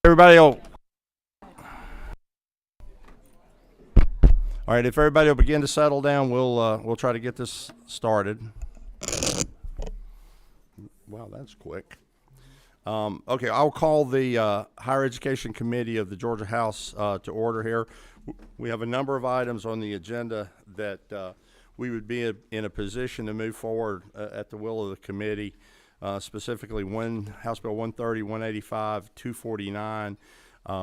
Everybody will. All right, if everybody will begin to settle down, we'll try to get this started. Wow, that's quick. Okay, I'll call the Higher Education Committee of the Georgia House to order here. We have a number of items on the agenda that we would be in a position to move forward at the will of the committee, specifically House Bill 130, 185, 249.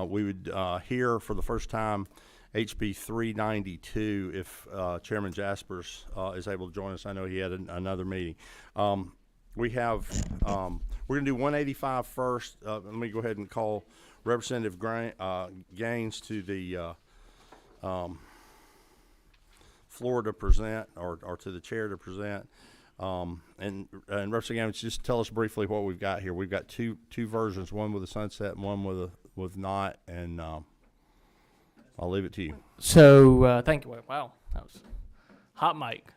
We would hear for the first time HB 392 if Chairman Jaspers is able to join us. I know he had another meeting. We're going to do 185 first. Let me go ahead and call Representative Gaines to the floor to present, or to the chair to present. And Representative Gaines, just tell us briefly what we've got here. We've got two versions, one with a sunset and one with not, and I'll leave it to you. So thank you. Wow, that was hot mic.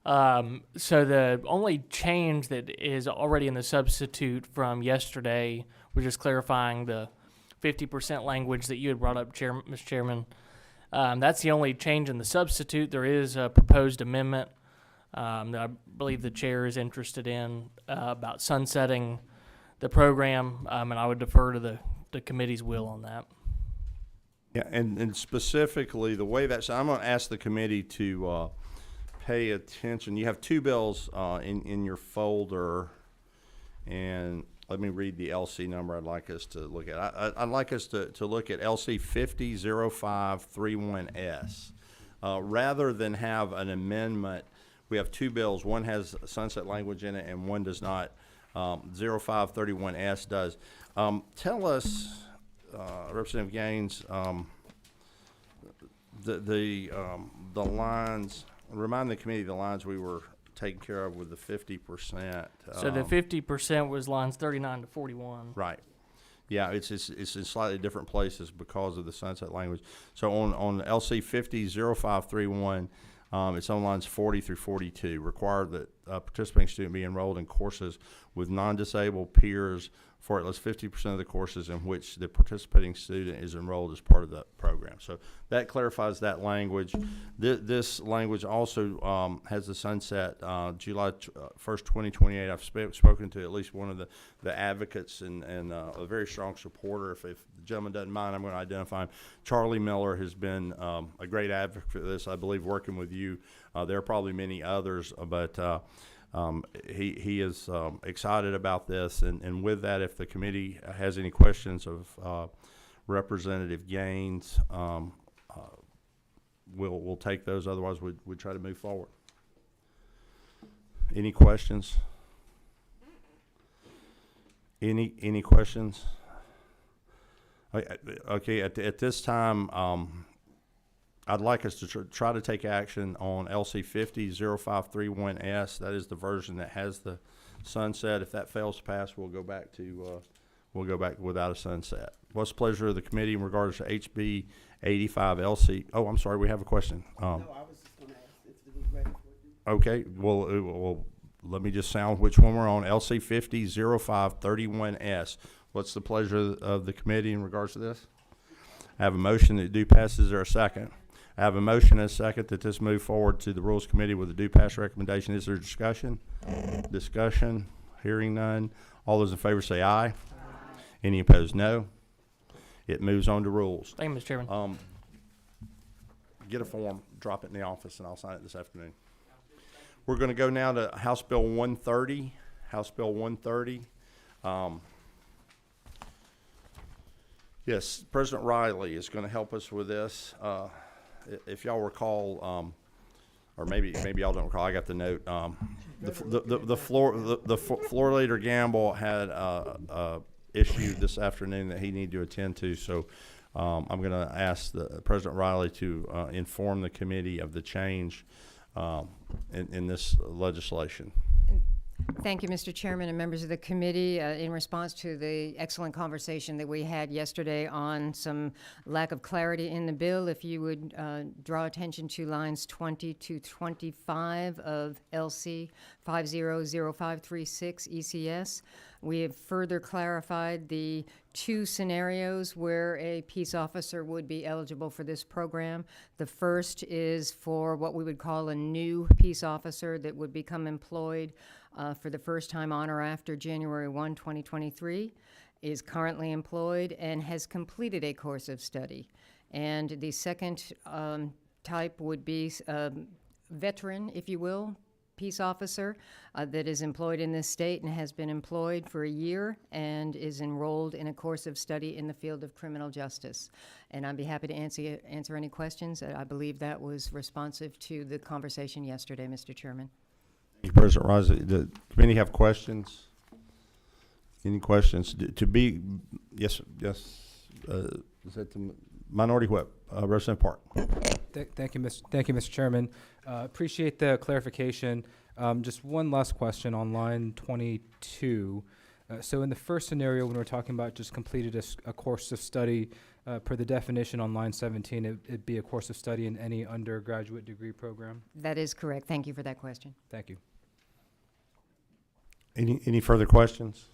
So the only change that is already in the substitute from yesterday was just clarifying the 50% language that you had brought up, Mr. Chairman. That's the only change in the substitute. There is a proposed amendment that I believe the chair is interested in about sunsetting the program, and I would defer to the committee's will on that. Yeah, and specifically the way so I'm going to ask the committee to pay attention. You have two bills in your folder, and let me read the LC number I'd like us to look at. I'd like us to look at LC 500531S. Rather than have an amendment, we have two bills. One has sunset language in it and one does not. 0531S does. Tell us, Representative Gaines, the lines. Remind the committee the lines we were taking care of with the 50%. So the 50% was lines 39 to 41. Right. Yeah, it's in slightly different places because of the sunset language. So on LC 500531, it's on lines 40 through 42. Require that a participating student be enrolled in courses with non-disabled peers for at least 50% of the courses in which the participating student is enrolled as part of the program. So that clarifies that language. This language also has the sunset July 1st, 2028. I've spoken to at least one of the advocates and a very strong supporter. If the gentleman doesn't mind, I'm going to identify him. Charlie Miller has been a great advocate for this, I believe, working with you. There are probably many others, but he is excited about this, and with that, if the committee has any questions of Representative Gaines, we'll take those. Otherwise, we'd try to move forward. Any questions? Any questions? Okay. At this time, I'd like us to try to take action on LC 500531S. That is the version that has the sunset. If that fails to pass, we'll go back without a sunset. What's the pleasure of the committee in regards to HB 85 LC? Oh, I'm sorry, we have a question. No, I was just going to ask if it was ready for it. Okay, well, let me just sound which one we're on. LC 500531S. What's the pleasure of the committee in regards to this? I have a motion that do pass. Is there a second? I have a motion and a second that this move forward to the Rules Committee with a do pass recommendation. Is there discussion? Discussion? Hearing none. All those in favor say aye. Aye. Any opposed, no. It moves on to rules. Thank you, Mr. Chairman. Get a form, drop it in the office, and I'll sign it this afternoon. We're going to go now to House Bill 130. House Bill 130. Yes, President Riley is going to help us with this. If y'all recall, or maybe y'all don't recall, I got the note. The floor leader Gamble had a issue this afternoon that he needed to attend to. So I'm going to ask President Riley to inform the committee of the change in this legislation. Thank you, Mr. Chairman and members of the committee. In response to the excellent conversation that we had yesterday on some lack of clarity in the bill, if you would draw attention to lines 20 to 25 of LC 500536 ECS. We have further clarified the two scenarios where a peace officer would be eligible for this program. The first is for what we would call a new peace officer that would become employed for the first time on or after January 1, 2023, is currently employed and has completed a course of study. And the second type would be veteran, if you will, peace officer that is employed in this state and has been employed for a year and is enrolled in a course of study in the field of criminal justice. And I'd be happy to answer any questions. I believe that was responsive to the conversation yesterday, Mr. Chairman. Thank you, President Rice. The committee have questions? Any questions? Yes. Is that the Minority Whip, Representative Park? Thank you, Mr. Chairman. Appreciate the clarification. Just one last question on line 22. So in the first scenario, when we're talking about just completed a course of study, per the definition on line 17, it'd be a course of study in any undergraduate degree program? That is correct. Thank you for that question. Thank you. Any further questions?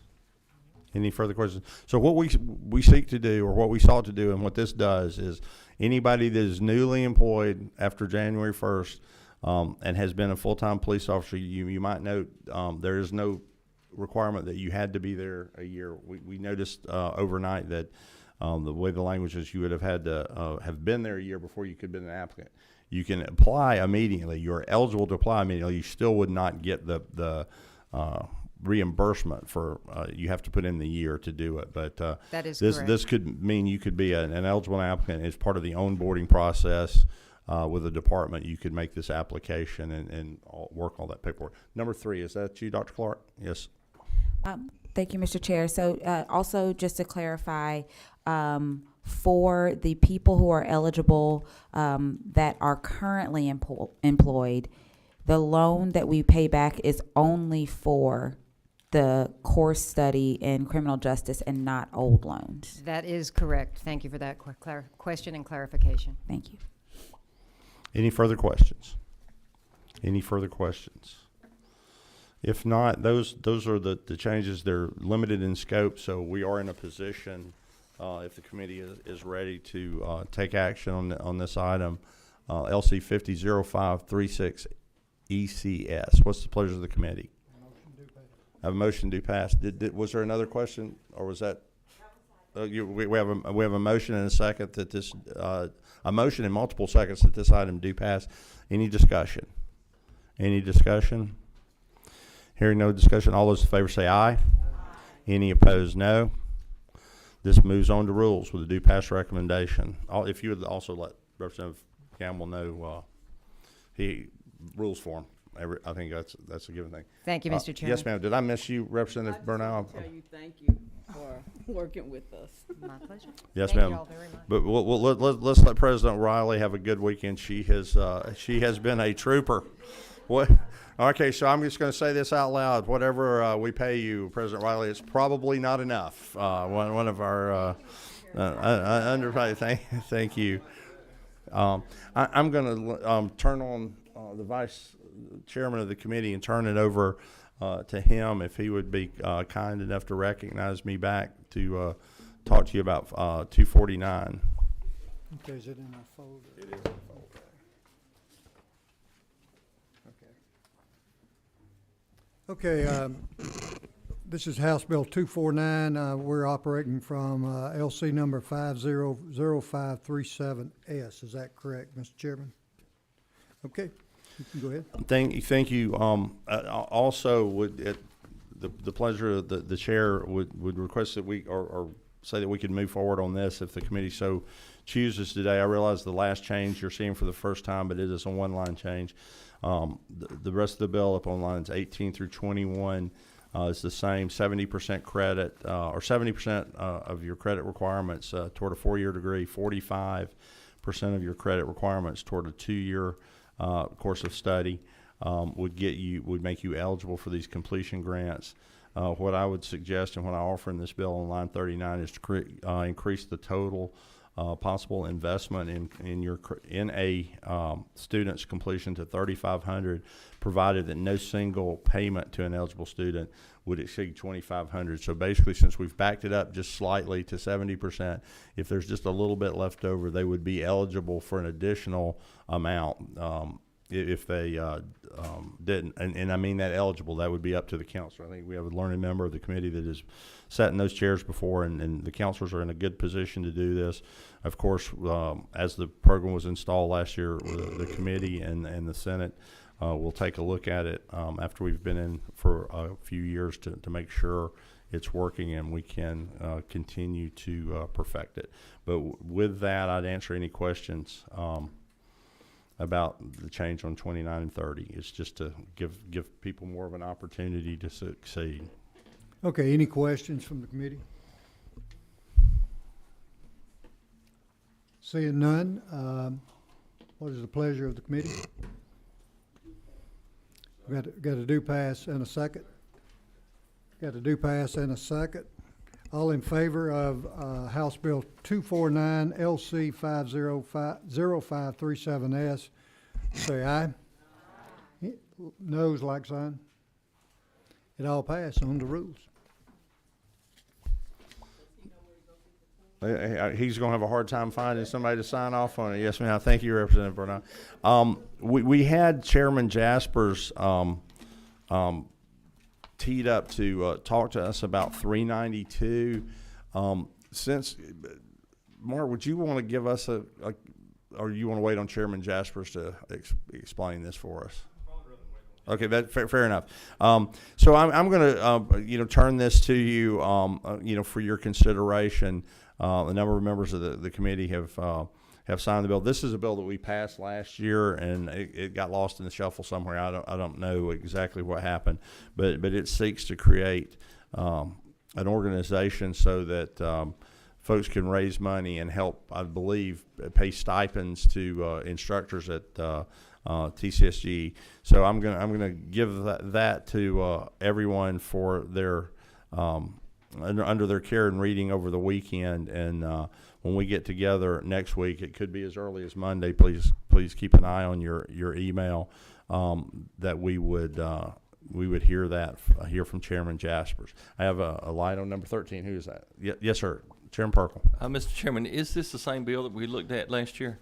Any further questions? So what we seek to do, or what we sought to do, and what this does is anybody that is newly employed after January 1st and has been a full-time police officer, you might note there is no requirement that you had to be there a year. We noticed overnight that the way the language is, you would have had to have been there a year before you could have been an applicant. You can apply immediately. You're eligible to apply immediately. You still would not get the reimbursement for you have to put in the year to do it. But That is this correct. could mean you could be an eligible applicant as part of the onboarding process with the department. You could make this application and work all that paperwork. Number 3, is that you, Dr. Clark? Yes. Thank you, Mr. Chair. So also just to clarify, for the people who are eligible that are currently employed, the loan that we pay back is only for the course study in criminal justice and not old loans. That is correct. Thank you for that question and clarification. Thank you. Any further questions? Any further questions? If not, those are the changes. They're limited in scope, so we are in a position, if the committee is ready to take action on this item, LC 500536 ECS. What's the pleasure of the committee? I have a motion to pass. Was there another question, or was that? We have a motion and a second that this a motion and multiple seconds that this item do pass. Any discussion? Any discussion? Hearing no discussion, all those in favor say aye. Any opposed, no. This moves on to rules with a do pass recommendation. If you would also let Representative Gamble know he rules for him. I think that's a given thing. Thank you, Mr. Chairman. Yes, ma'am. Did I miss you, Representative Burnell? I just want to tell you thank you for working with us. My pleasure. Yes, Thank ma'am. you all very much. But let's let President Riley have a good weekend. She has been a trooper. What? Okay, so I'm just going to say this out loud. Whatever we pay you, President Riley, it's probably not enough. One of our underpaid. Thank you. I'm going to turn on the vice chairman of the committee and turn it over to him, if he would be kind enough to recognize me back to talk to you about 249. Okay, is it in our folder? It is in the folder. Okay, this is House Bill 249. We're operating from LC number 500537S. Is that correct, Mr. Chairman? Okay, you can go ahead. Thank you. Also, would the pleasure of the chair would request that we or say that we could move forward on this if the committee so chooses today. I realize the last change you're seeing for the first time, but it is a one-line change. The rest of the bill up on lines 18 through 21 is the same, 70% credit or 70% of your credit requirements toward a 4-year degree, 45% of your credit requirements toward a 2-year course of study. would make you eligible for these completion grants. What I would suggest and what I offer in this bill on line 39 is to increase the total possible investment in a student's completion to $3,500, provided that no single payment to an eligible student would exceed $2,500. So basically, since we've backed it up just slightly to 70%, if there's just a little bit left over, they would be eligible for an additional amount. If they didn't, and I mean that eligible, that would be up to the counselor. I think we have a learning member of the committee that has sat in those chairs before, and the counselors are in a good position to do this. Of course, as the program was installed last year, the committee and the Senate will take a look at it after we've been in for a few years to make sure it's working and we can continue to perfect it. But with that, I'd answer any questions about the change on 29 and 30. It's just to give people more of an opportunity to succeed. Okay, any questions from the committee? Seeing none, what is the pleasure of the committee? Got a do pass and a second? Got a do pass and a second. All in favor of House Bill 249 LC 50537S, say aye. Noes, like sign. It all passed on the rules. He's going to have a hard time finding somebody to sign off on it. Yes, ma'am. Thank you, Representative Burnett. We had Chairman Jaspers teed up to talk to us about 392. Since Mark, would you want to give us or you want to wait on Chairman Jaspers to explain this for us? Okay, that fair enough. So I'm going to turn this to you for your consideration. A number of members of the committee have signed the bill. This is a bill that we passed last year, and it got lost in the shuffle somewhere. I don't know exactly what happened, but it seeks to create an organization so that folks can raise money and help, I believe, pay stipends to instructors at TCSG. So I'm gonna give that to everyone for their under their care and reading over the weekend. And when we get together next week, it could be as early as Monday. Please keep an eye on your email that we would hear from Chairman Jaspers. I have a light on number 13. Who is that? Yes, sir. Chairman Perkle. Mr. Chairman, is this the same bill that we looked at last year?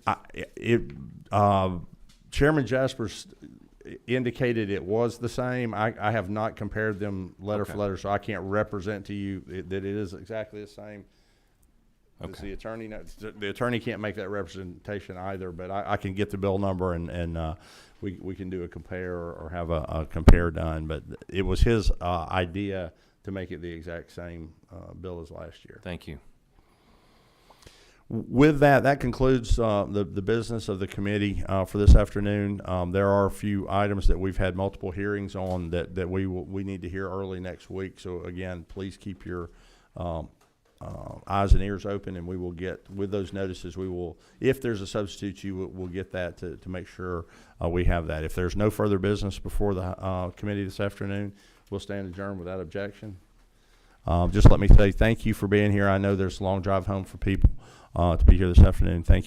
Chairman Jaspers indicated it was the same. I have not compared them letter for letter, so I can't represent to you that it is exactly the same. Okay. The attorney can't make that representation either, but I can get the bill number and we can do a compare or have a compare done. But it was his idea to make it the exact same bill as last year. Thank you. With that concludes the business of the committee for this afternoon. There are a few items that we've had multiple hearings on that we need to hear early next week. So again, please keep your eyes and ears open, and we will get with those notices. We will, if there's a substitute, we'll get that to make sure we have that. If there's no further business before the committee this afternoon, we'll stand adjourned without objection. Just let me say thank you for being here. I know there's a long drive home for people to be here this afternoon. Thank you.